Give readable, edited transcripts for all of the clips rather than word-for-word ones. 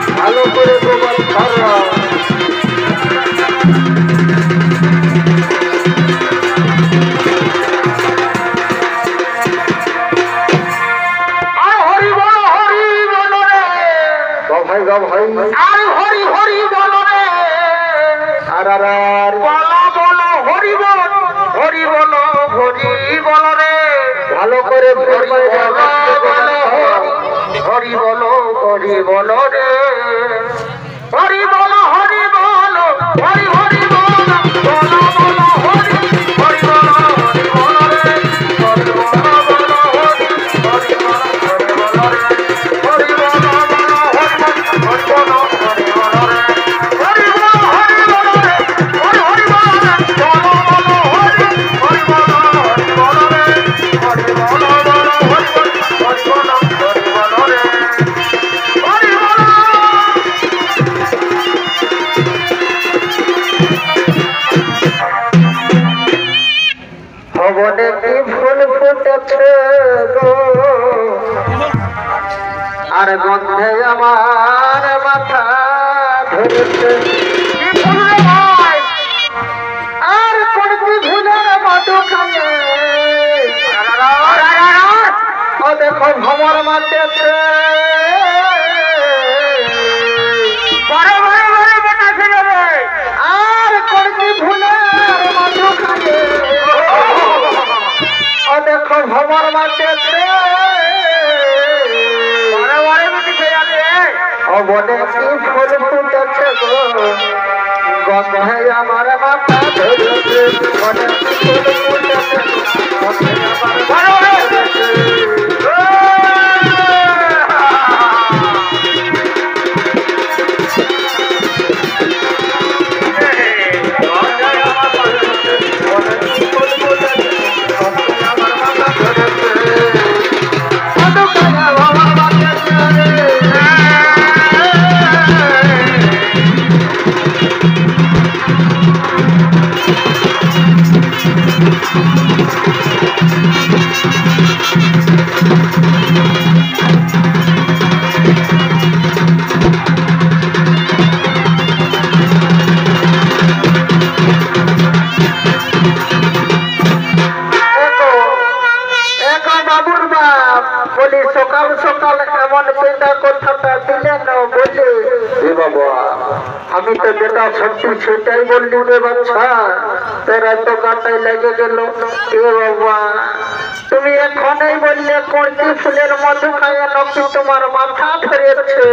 ভালো করে হরি বলো হরি বলো রে হরি বলো হরি বলো হরি হরি বলো বলো বলো হরি হরি বলো হরি বলো রে হরি বলো বলো হরি হরি বলো হরি বলো রে হরি বলো বলো হরি হরি বলো হরি বলো রে হরি বলো হরি বলো রে হরি হরি বলো রে বলো বলো হরি হরি বলো হরি বলো রে হরি বলো বলো হরি হরি বলো হরি বলো রে হরি বলো ভবনে কি ফুল ফুটেছে গো আর গন্ধে আমার মাথা ধরেছে আর করছি ভুলের মধু খানে ও দেখো ভ্রমর মাতেছে আর করছি ভুলের মধু খানে ও দেখো ভ্রমর মাতেছে ও বনে কি ফুল ফুটেছে গো গন্ধে আমার মাথা ধরেছে বনে কি ফুল ফুটেছে গন্ধে আমার মাথা ধরেছে সকাল সকাল এমন চিন্তা কথাটা দিলেন বললে এ বাবা আমি তো যেটা সত্যি সেটাই বললি রে বাচ্চা তোর এত গাটাই লেগে গেল এ বাবা তুমি এখনই বললে কোনটি ফুলের মধু খাইয়া নাকি তোমার মাথা ধরেছে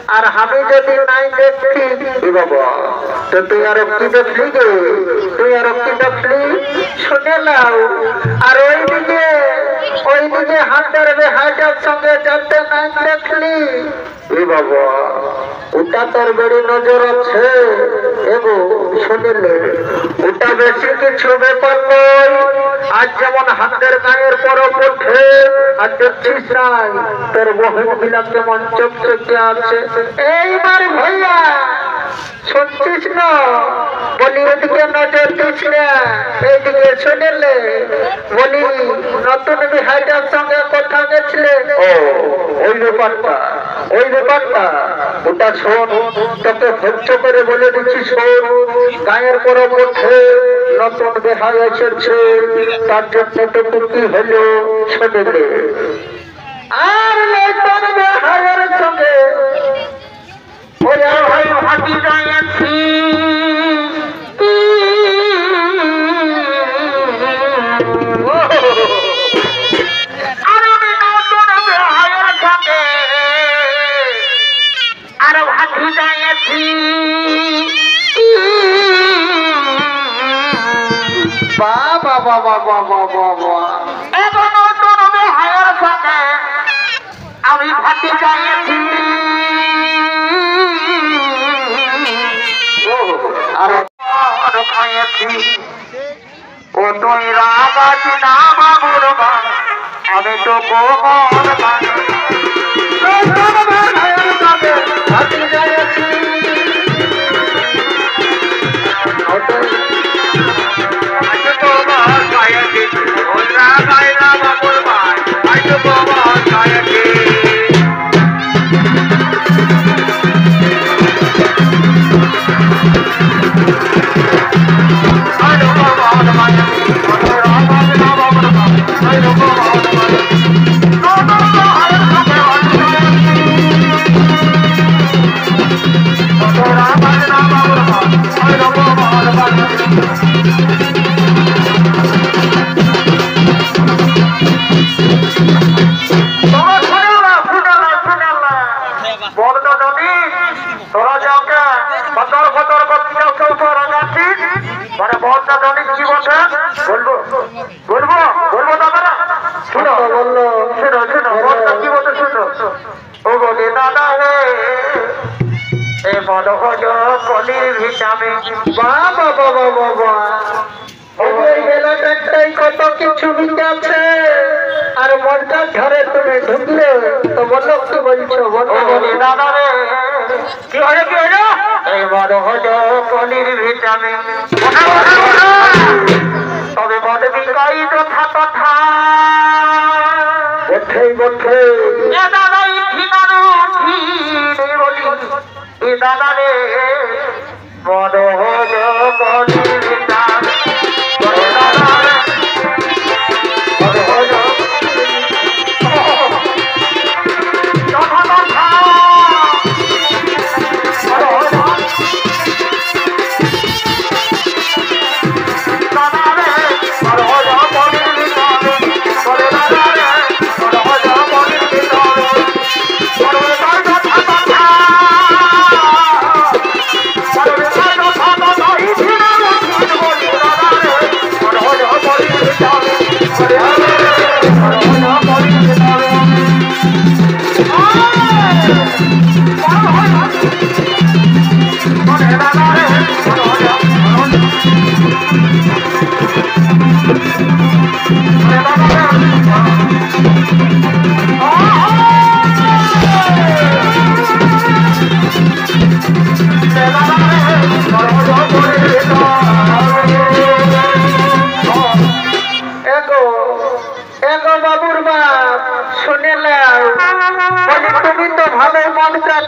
আর আমি যদি নাই দেখি এ বাবা তো তুই আর কি দেখলি গে তুই আর কি দেখলি শুনে নাও আর ওইদিকে হাতের বেহাইটার সঙ্গে যাতে নাই দেখলি এ বাবা ওটা তোর বেড়ি নজর আছে এগো শুনিলে ওটা বেশি কিছু ব্যাপার নয় আজ যেমন হাতের গায়ের পরব ওঠে আর দেখছিস নাই তোর বহু মিলা কেমন চকচকে আছে এইবার ভাইয়া শুনছিস না বলি ওদিকে নজর দিস না এইদিকে শুনিলে বলি নতুন বিহাইটার সঙ্গে কথা গেছিলে ও ওই ব্যাপারটা ওটা শোন তোকে ভক্ত করে বলে দিচ্ছি শোন গায়ের পরব ওঠে নতুন বিহাই এসেছে তার জন্য তো কি হলো শুনিলে আর নতুন বিহাইয়ের সঙ্গে হাঁটি যাইছি আর আমি নতুন বিহাইয়ের সঙ্গে আমি ভাতে চাইছি আর খাইছি ও তুই রাগাছ না বাবুর মা আমি তো কোমর ভাতে চাইছি কত কিছু আছে আর মনটা ধরে তুমি ঢুকলে তো বলো কি বলছো দাদা রে কি হলো এবার হলো পনির ভিটামিন তবে মনে বিকাই কথা কথা বঠে দাদা ঠিকানো বলি দাদা রে মন হলো পনির ভিটামিন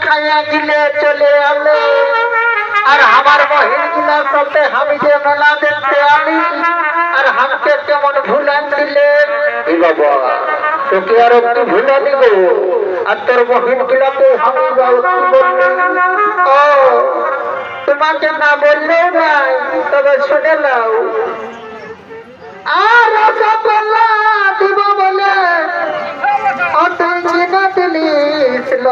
খাইয়া গিলে চলে আলে আর আমার বহিন গুলা সাথে আমি যে মেলা দেখতে আলি আর আমাকে কেমন ভুলান দিলে বাবা তোকে আর একটু ভুলানি গো আর তোর বহিন গুলাকে আমি ও তোমাকে না বললেও নাই তবে শুনে নাও আর রসগোল্লা দিব বলে অত কিনা দিলিছিল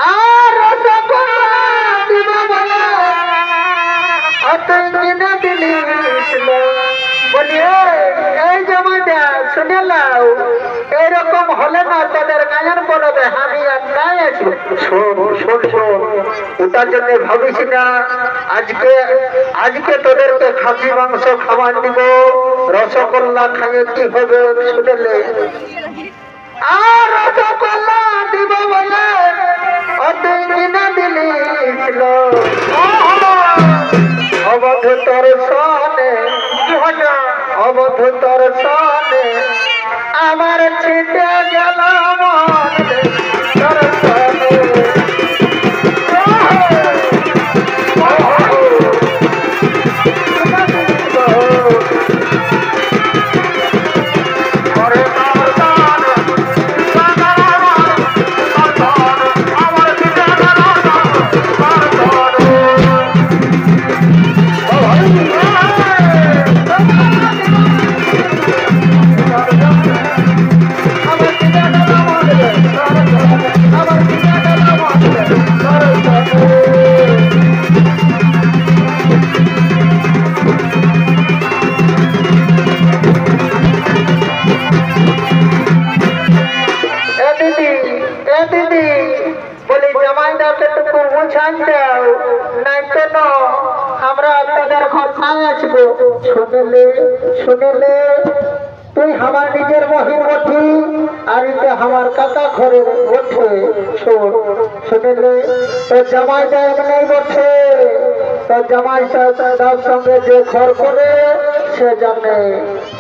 আর রসগোল্লা দিব বলে অত কিনা দিলিছিল বলিয়ে এই জমাটা শুনে নাও এইরকম হলে না তোদের গায়ের বলবে আমি আর নাই আছি শোন ওটার জন্য ভাবিস না আজকে তোদেরকে খাসি মাংস খাবার দিব রসগোল্লা খাইয়ে কি হবে শুনেলে আর রসগোল্লা দিব বলে অতই কিনা দিলিছিল অবধ তোর সনে অবধ তোর সনে আমার ছিটে গেল মনে তোর সনে জামাইদাকেটুকু বুঝান দাও, নাই কেন আমরা তাদের ঘটনায় আসবো। শুনলে শুনলে তুই আমার নিজের মহির বঠি, আর এটা আমার কাকা ঘরের বঠে। শোন শুনলে তোর জামাইদা এমনি বঠে, তোর জামাই তার সঙ্গে যে ঘর করে সে জানে,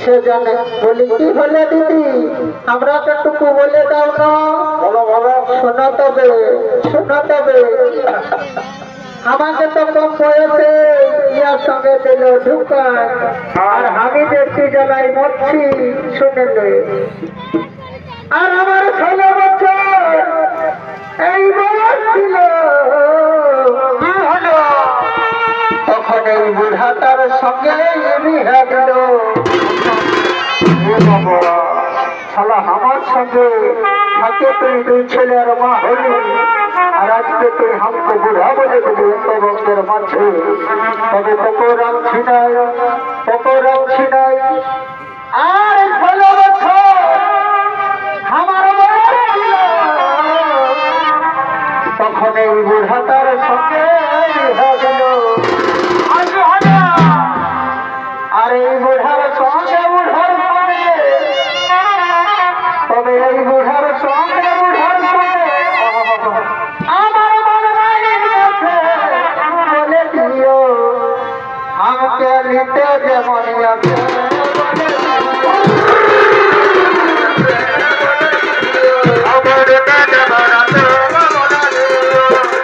সে জানে। বলি কি হলে দিদি আমরা একটুকু বলে দাও না। শোনা তবে, শোনা তবে আমাকে তো কম বয়সে ইয়ার সঙ্গে দিল ঢুকান, আর আমি দেখছি জ্বালাই মরছি। শুনেলে আর আমার 16 বছর এই বয়স ছিল, কি হলো তখন এই বুড়াটার সঙ্গে বিয়ে দিল। শালা আমার সঙ্গে থাকে তুই দুই ছেলের মা হলি, আর আজকে তুই আমাকে বুড়া বলে দিবি এত রক্তের মাঝে। তবে তোকে রাখছি নাই, তোকে রাখছি নাই। আর 16 বছর আমার বয়স ছিল, তখন এই বুড়াটার সঙ্গে বিয়ে দিল। আর এই বুড়ার সঙ্গে বুড়ার পরে, তবে এই বুড়ার সঙ্গে বুড়ার পরে আমার বলে দিও আমাকে নিতে যেমন আছে।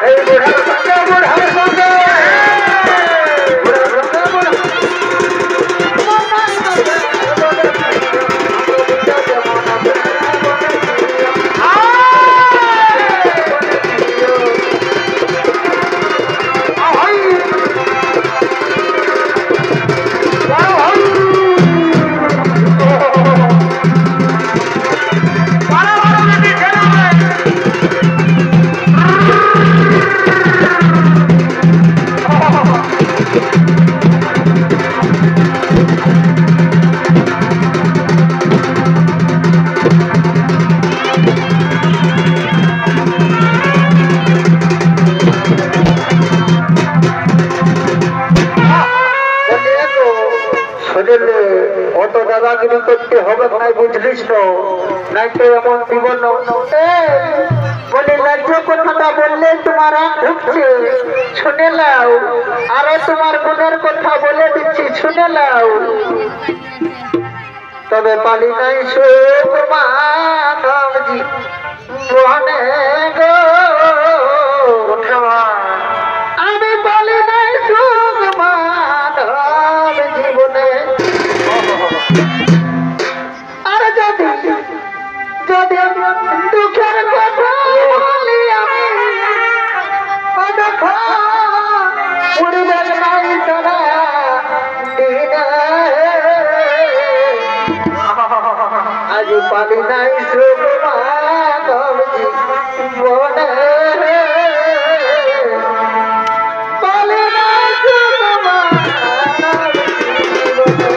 এই বুড়ার সঙ্গে বুড়ার সঙ্গে অত দাদাগিরি করতে হবে নাই, বুঝলিস তো? নাই তো এমন জীবন বলে ন্যায্য কথাটা বললে তোমার ঢুকছে। শুনে নাও, আরো তোমার গুণের কথা বলে দিচ্ছি, শুনে নাও। তবে পালি নাই সুখ মাধবজি বনে গো, আমি পালি নাই সুখ মাধব জীবনে। আর যদি যদি দুঃখের কথা বলি আমি, উড়বেন নাই তারা দিনে। আজ পালি নাই সুখ মাধব জীবনে, পালি নাই সুখ মাধব জীবনে।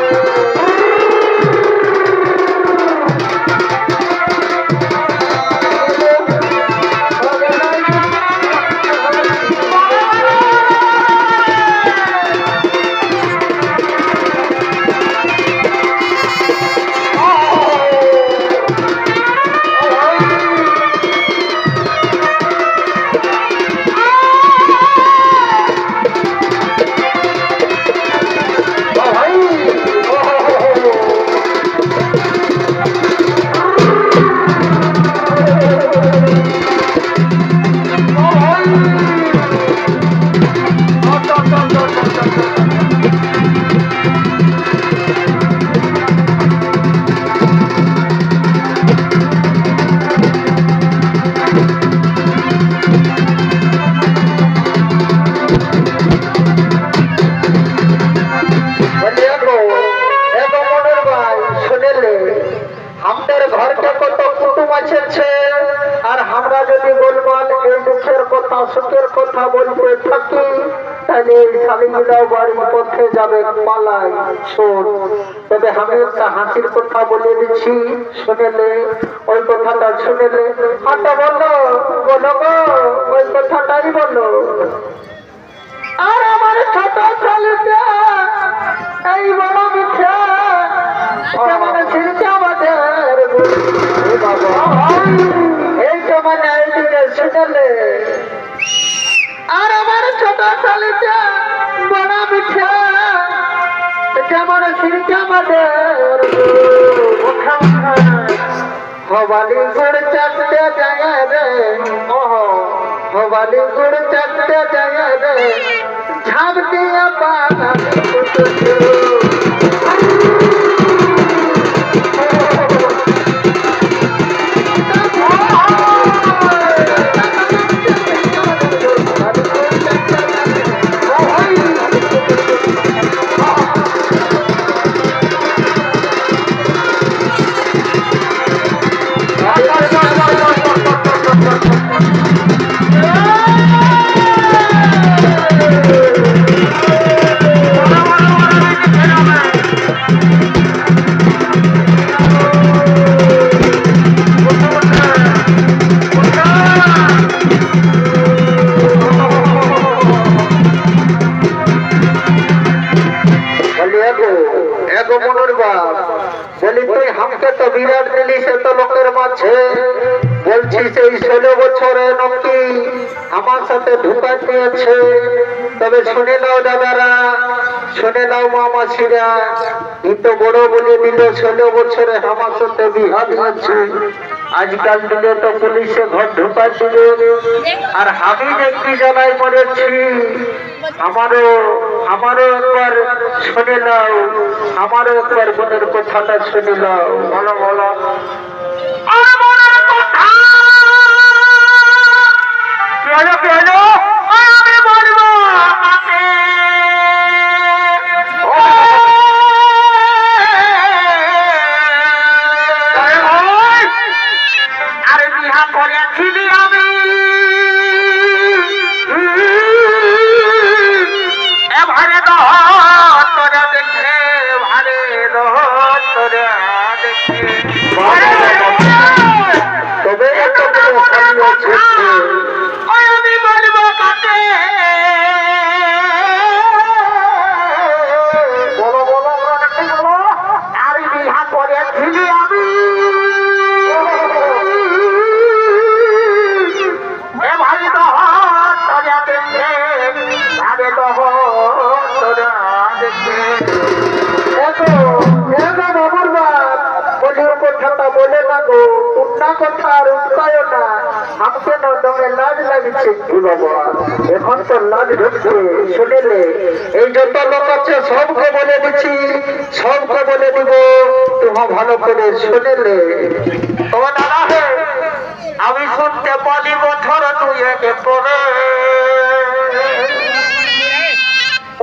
সুখের কথা বলতে থাকি, তাহলে এই শালীগুলো বাড়ির পথে যাবে পালাই। শোন, তবে আমি একটা হাসির কথা বলে দিচ্ছি, শুনেলে ওই কথাটা শুনেলে আটা বললো বলো গো, ওই কথাটাই বলো। আর আমার ছোট ছেলেটা এই বড় মিথ্যা কেমন ছিলছে আমাদের এই তো মানে এইদিকে শুনেলে। আর আমার ছোট ছেলেটা বড় মিথ্যা কেমন ছিলছে আমাদের হবালি গুড় চাটতে যায় রে, হবালি গুড় চাটতে যায় রে, ঝাঁপ দিয়ে পালা বলি তুই আমাকে তো বিরাট দিলি সে তো লোকের মাঝে বলছি সেই 16 বছরে নাকি আমার সাথে ঢুকা দিয়েছে। তবে শুনে নাও দাদারা, শুনে নাও মামাসিরা, কিন্তু বড় বলে দিল 16 বছরে আমার সাথে বিহা দিয়েছে। আজকাল দিলে তো পুলিশে ঘর ঢুকা দিবে। আর আমি দেখবি জানাই মরেছি, আমারও একবার শুনে নাও, আমারও একবার মনের কথাটা শুনে নাও। বলো বলো বলে না গো, উঠনা কথা আর উঠকায় না, আমাকে না দমে লাজ লাগছে কি বাবা, এখন তো লাজ ঢুকছে। শুনেলে এই যত লোক আছে সবকে বলে দিচ্ছি, সবকে বলে দিব, তোমা ভালো করে শুনেলে। ও দাদা হে, আমি শুনতে পারি বছর 2 পরে,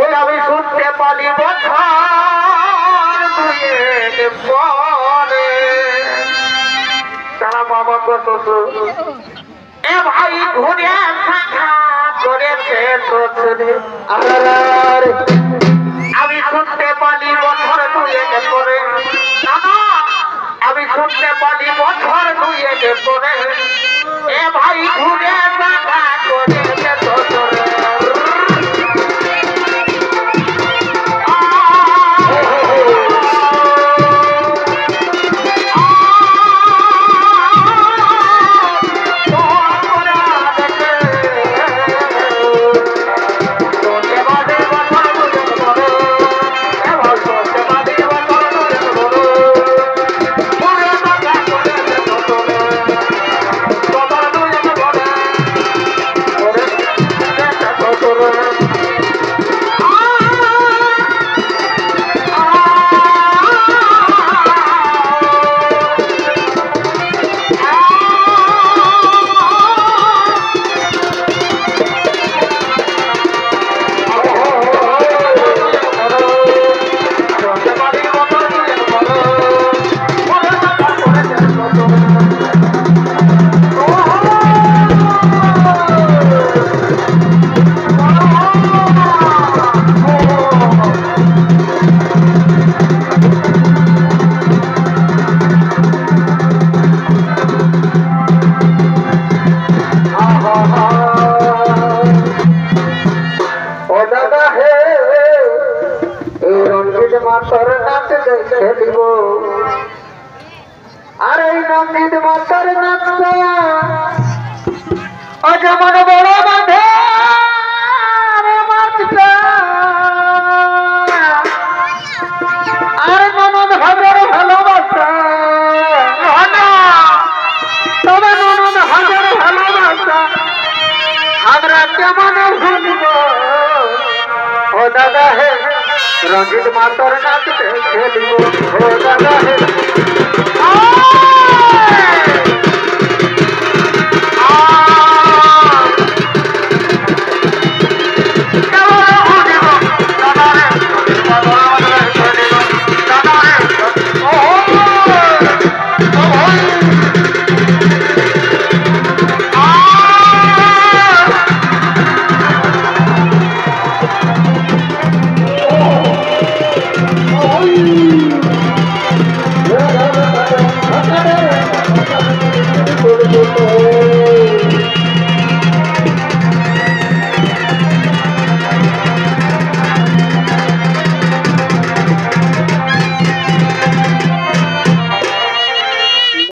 ওই আমি শুনতে পারি বছর 2 পরে তারা বাবা কত এ ভাই ঘুরে করেছে আমি শুনতে পারি বছর 2 পরে, আমি শুনতে পারি বছর 2 পরে এ ভাই ঘুরে করেছে রঞ্জিত মাতার নাচটা ও যেমন বড় বাঁধে মাছটা আর ননদ হাজার ভালোবাসা তবে ননদ হাজার ভালোবাসা আমরা কেমন ভুলব ও দাদা হে রঞ্জিত মাতার নাচতে খেলব ও দাদা হে